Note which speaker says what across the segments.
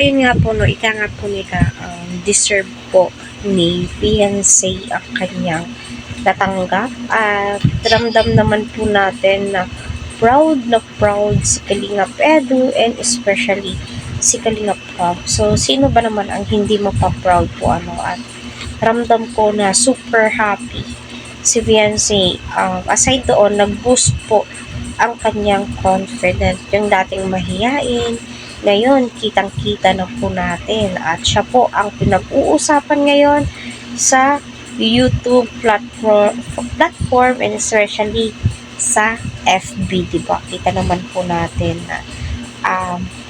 Speaker 1: ayun nga po, no, ika nga po nila, deserve po ni Beyonce ang kanyang natanggap. At ramdam naman po natin na proud si Kalingap Edu and especially si Kalingap Rob. So, sino ba naman ang hindi mapaproud po, ano? At ramdam ko na super happy si Beyonce. Aside doon, nag-boost po ang kanyang confidence. Yung dating mahiyain, ngayon, kitang-kita na po natin. At siya po ang pinag-uusapan ngayon sa YouTube platform and especially sa FB, diba? Kita naman po natin na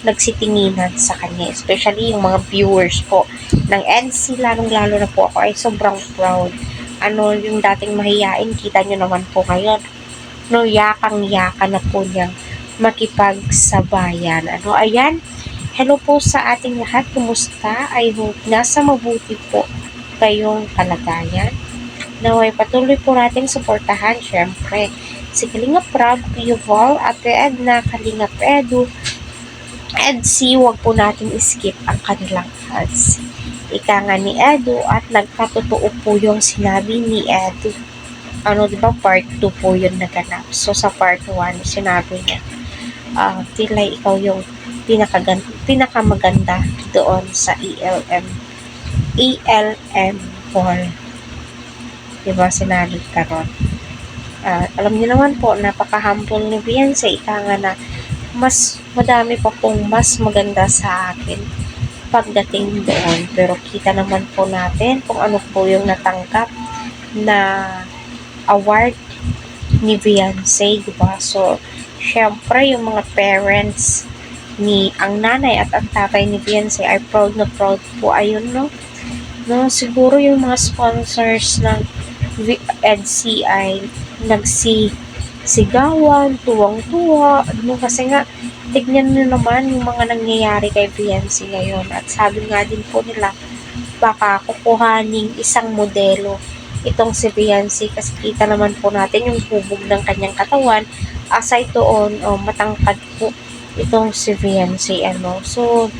Speaker 1: nagsitinginan sa kanya, especially yung mga viewers po ng NC, lalong-lalo na po ako ay sobrang proud. Ano, yung dating mahiyain, kita nyo naman po ngayon, no, yakang-yaka na po niyang makipagsabayan. Ano, ayan, hello po sa ating lahat, kumusta? I hope nasa mabuti po kayong kalagayan. Naway patuloy po natin suportahan, syempre, si Kalingap Rob, Yuval, Ate Edna, Kalingap Edu, EDC, wag po natin skip ang kanilang ads. Ika nga ni Edu at nagkatotoo po yung sinabi ni Edu. Ano, di ba, part 2 po yun naganap. So, sa part 1, sinabi niya, tila ikaw yung pinakamaganda doon sa ELM Hall. Diba, sinabi ka ron. Alam niyo naman po, napaka-humble ni Beyonce. Ika nga na, mas madami pa pong mas maganda sa akin pagdating doon. Pero kita naman po natin kung ano po yung natanggap na award ni Beyonce, diba? So, syempre, yung mga parents ni ang nanay at ang tatay ni Beyonce ay proud na proud po. Ayun, no? No, siguro yung mga sponsors ng EDC ay sigawan, tuwang-tuwa, ano, kasi nga, tignan nyo naman yung mga nangyayari kay Beyonce ngayon. At sabi nga din po nila, baka kukuhaning isang modelo itong si Beyonce kasi kita naman po natin yung hubog ng kanyang katawan. Aside doon, matangkad po itong si Beyonce, ano. So,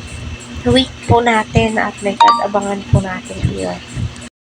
Speaker 1: wait po natin at may abangan po natin iyon.